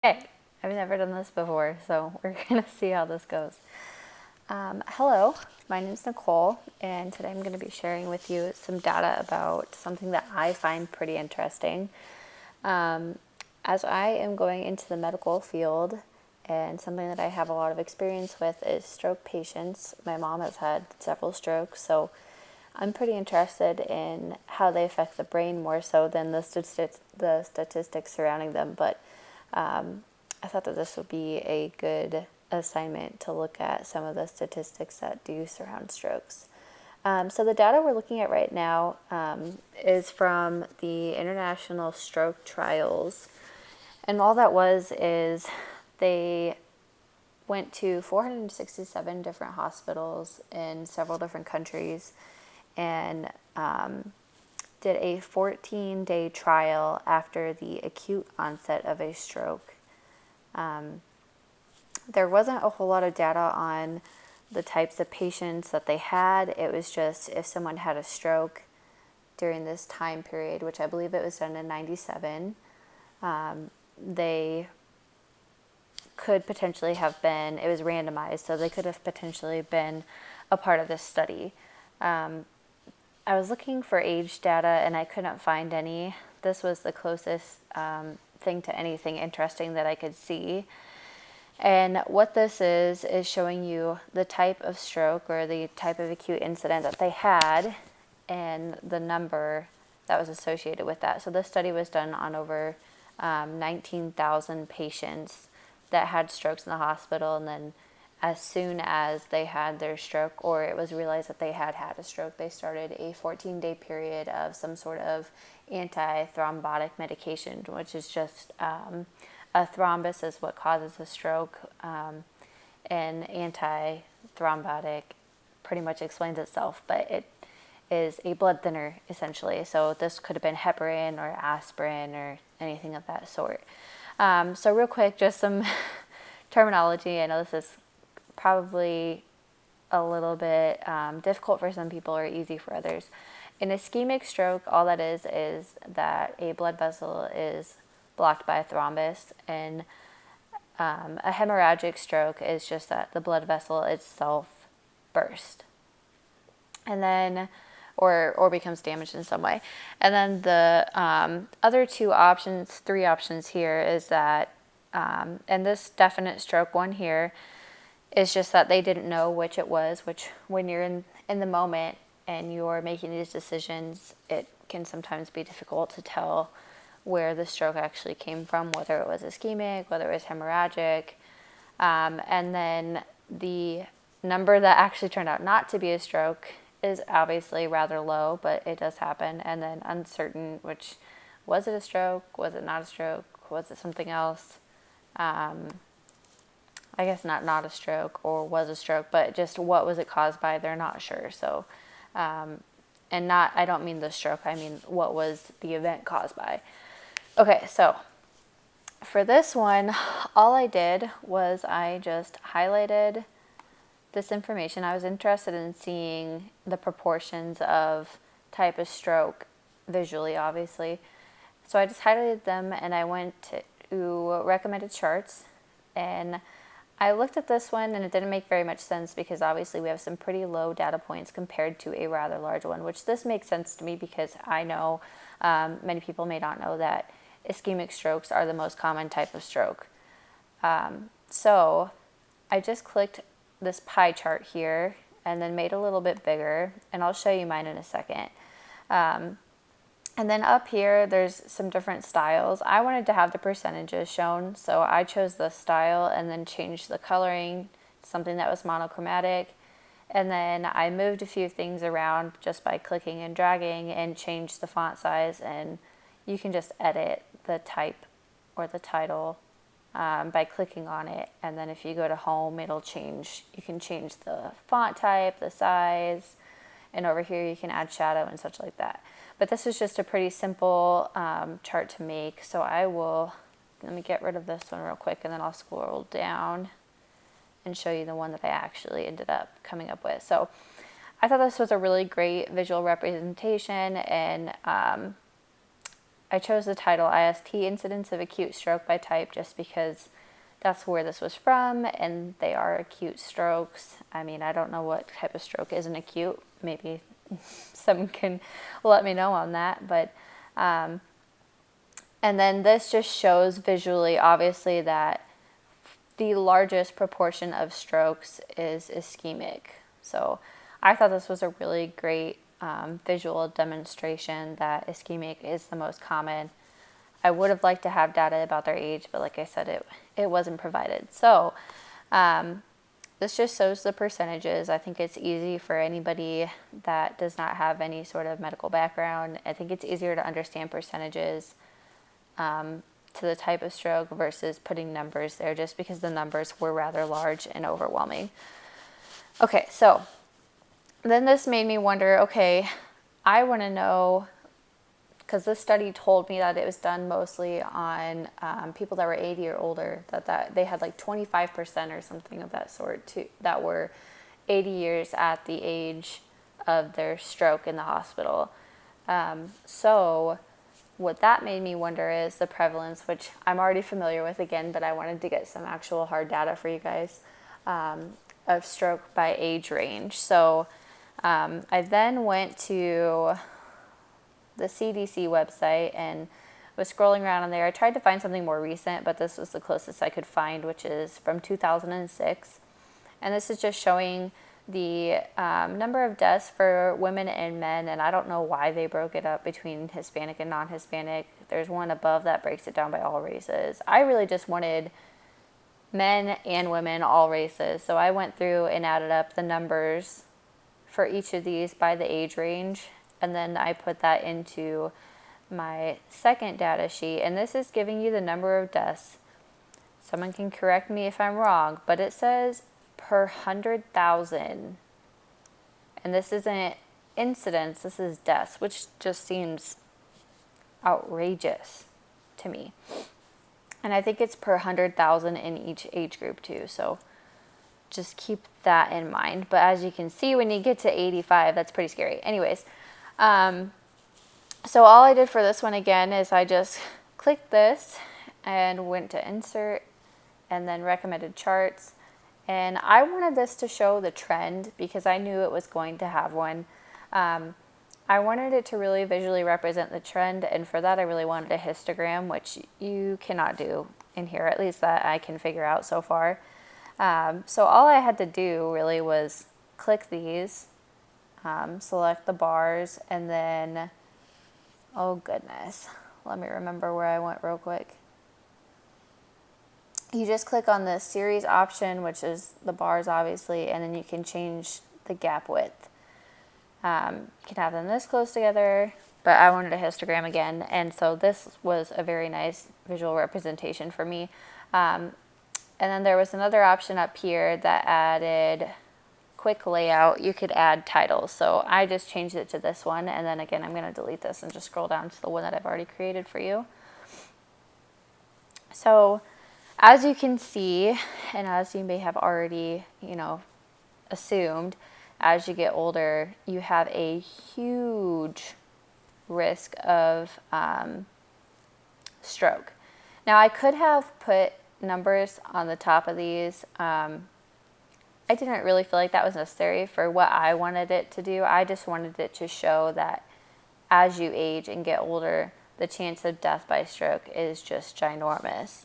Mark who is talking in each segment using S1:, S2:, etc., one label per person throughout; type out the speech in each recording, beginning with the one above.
S1: Okay, I've never done this before, so we're gonna see how this goes. Hello, my name is Nicole, and today I'm going to be sharing with you some data about something that I find pretty interesting. As I am going into the medical field, and something that I have a lot of experience with is stroke patients. My mom has had several strokes, so I'm pretty interested in how they affect the brain more so than the statistics surrounding them. But I thought that this would be a good assignment to look at some of the statistics that do surround strokes. So the data we're looking at right now is from the International Stroke Trials. And all that was is they went to 467 different hospitals in several different countries and did a 14-day trial after the acute onset of a stroke. There wasn't a whole lot of data on the types of patients that they had. It was just if someone had a stroke during this time period, which I believe it was done in 97, they could potentially have been, it was randomized, so they could have potentially been a part of this study. I was looking for age data and I couldn't find any. This was the closest thing to anything interesting that I could see. And what this is showing you the type of stroke or the type of acute incident that they had and the number that was associated with that. So this study was done on over 19,000 patients that had strokes in the hospital, and then as soon as they had their stroke or it was realized that they had had a stroke, they started a 14-day period of some sort of antithrombotic medication, which is just a thrombus is what causes a stroke, and antithrombotic pretty much explains itself, but it is a blood thinner essentially. So this could have been heparin or aspirin or anything of that sort. So real quick, just some terminology. I know this is probably a little bit difficult for some people or easy for others. An ischemic stroke, all that is that a blood vessel is blocked by a thrombus, and a hemorrhagic stroke is just that the blood vessel itself burst, and then or becomes damaged in some way. And then the other three options here is that, and this definite stroke one here is just that they didn't know which it was, which when you're in the moment and you're making these decisions, it can sometimes be difficult to tell where the stroke actually came from, whether it was ischemic, whether it was hemorrhagic. And then the number that actually turned out not to be a stroke is obviously rather low, but it does happen. And then uncertain, which was it a stroke? Was it not a stroke? Was it something else? I guess not a stroke or was a stroke, but just what was it caused by? They're not sure. So, and not, I don't mean the stroke, I mean what was the event caused by. Okay, so for this one, all I did was I just highlighted this information. I was interested in seeing the proportions of type of stroke visually, obviously. So I just highlighted them and I went to recommended charts, and I looked at this one and it didn't make very much sense because obviously we have some pretty low data points compared to a rather large one, which this makes sense to me because I know many people may not know that ischemic strokes are the most common type of stroke. So I just clicked this pie chart here and then made a little bit bigger, and I'll show you mine in a second. And then up here, there's some different styles. I wanted to have the percentages shown, so I chose the style and then changed the coloring to something that was monochromatic. And then I moved a few things around just by clicking and dragging and changed the font size, and you can just edit the type or the title by clicking on it. And then if you go to home, it'll change. You can change the font type, the size, and over here you can add shadow and such like that. But this is just a pretty simple chart to make. So let me get rid of this one real quick and then I'll scroll down and show you the one that I actually ended up coming up with. So I thought this was a really great visual representation, and I chose the title IST Incidence of Acute Stroke by Type just because that's where this was from, and they are acute strokes. I mean, I don't know what type of stroke isn't acute. Maybe someone can let me know on that. But and then this just shows visually, obviously, that the largest proportion of strokes is ischemic. So I thought this was a really great visual demonstration that ischemic is the most common. I would have liked to have data about their age, but like I said, it wasn't provided. So this just shows the percentages. I think it's easy for anybody that does not have any sort of medical background. I think it's easier to understand percentages to the type of stroke versus putting numbers there, just because the numbers were rather large and overwhelming. Okay, so then this made me wonder, okay, I want to know, because this study told me that it was done mostly on people that were 80 or older, that they had like 25% or something of that sort that were 80 years at the age of their stroke in the hospital. So what that made me wonder is the prevalence, which I'm already familiar with again, but I wanted to get some actual hard data for you guys, of stroke by age range. So I then went to the CDC website and was scrolling around on there. I tried to find something more recent, but this was the closest I could find, which is from 2006. And this is just showing the number of deaths for women and men, and I don't know why they broke it up between Hispanic and non-Hispanic. There's one above that breaks it down by all races. I really just wanted men and women, all races. So I went through and added up the numbers for each of these by the age range, and then I put that into my second data sheet, and this is giving you the number of deaths. Someone can correct me if I'm wrong, but it says per 100,000, and this isn't incidence, this is deaths, which just seems outrageous to me. And I think it's per 100,000 in each age group too, so just keep that in mind. But as you can see, when you get to 85, that's pretty scary. Anyways, so all I did for this one again is I just clicked this and went to insert and then recommended charts. And I wanted this to show the trend because I knew it was going to have one. I wanted it to really visually represent the trend, and for that I really wanted a histogram, which you cannot do in here, at least that I can figure out so far. So all I had to do really was click these, select the bars, and then, oh goodness, let me remember where I went real quick. You just click on the series option, which is the bars obviously, and then you can change the gap width. You can have them this close together, but I wanted a histogram again, and so this was a very nice visual representation for me. And then there was another option up here that added quick layout. You could add titles, so I just changed it to this one, and then again I'm going to delete this and just scroll down to the one that I've already created for you. So as you can see, and as you may have already, assumed, as you get older, you have a huge risk of stroke. Now, I could have put numbers on the top of these. I didn't really feel like that was necessary for what I wanted it to do. I just wanted it to show that as you age and get older, the chance of death by stroke is just ginormous.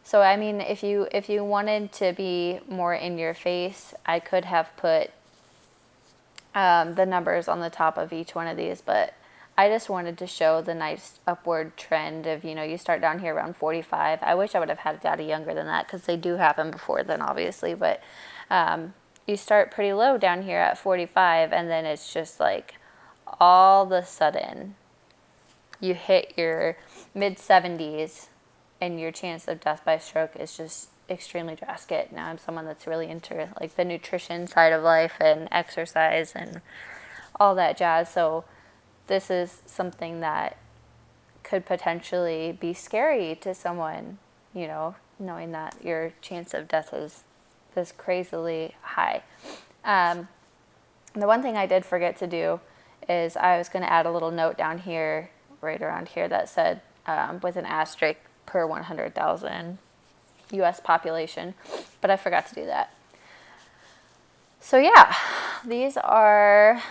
S1: So I mean, if you wanted to be more in your face, I could have put the numbers on the top of each one of these, but I just wanted to show the nice upward trend of, you start down here around 45. I wish I would have had data younger than that because they do happen before then, obviously, but you start pretty low down here at 45, and then it's just like all of a sudden you hit your mid-70s, and your chance of death by stroke is just extremely drastic. Now I'm someone that's really into like the nutrition side of life and exercise and all that jazz. So this is something that could potentially be scary to someone, knowing that your chance of death is this crazily high. The one thing I did forget to do is I was going to add a little note down here right around here that said with an asterisk per 100,000 US population, but I forgot to do that. So yeah, these are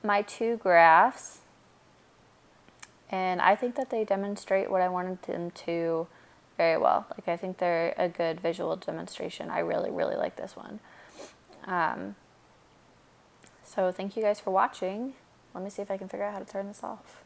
S1: my 2 graphs, and I think that they demonstrate what I wanted them to very well. Like, I think they're a good visual demonstration. I really, really like this one. So thank you guys for watching. Let me see if I can figure out how to turn this off.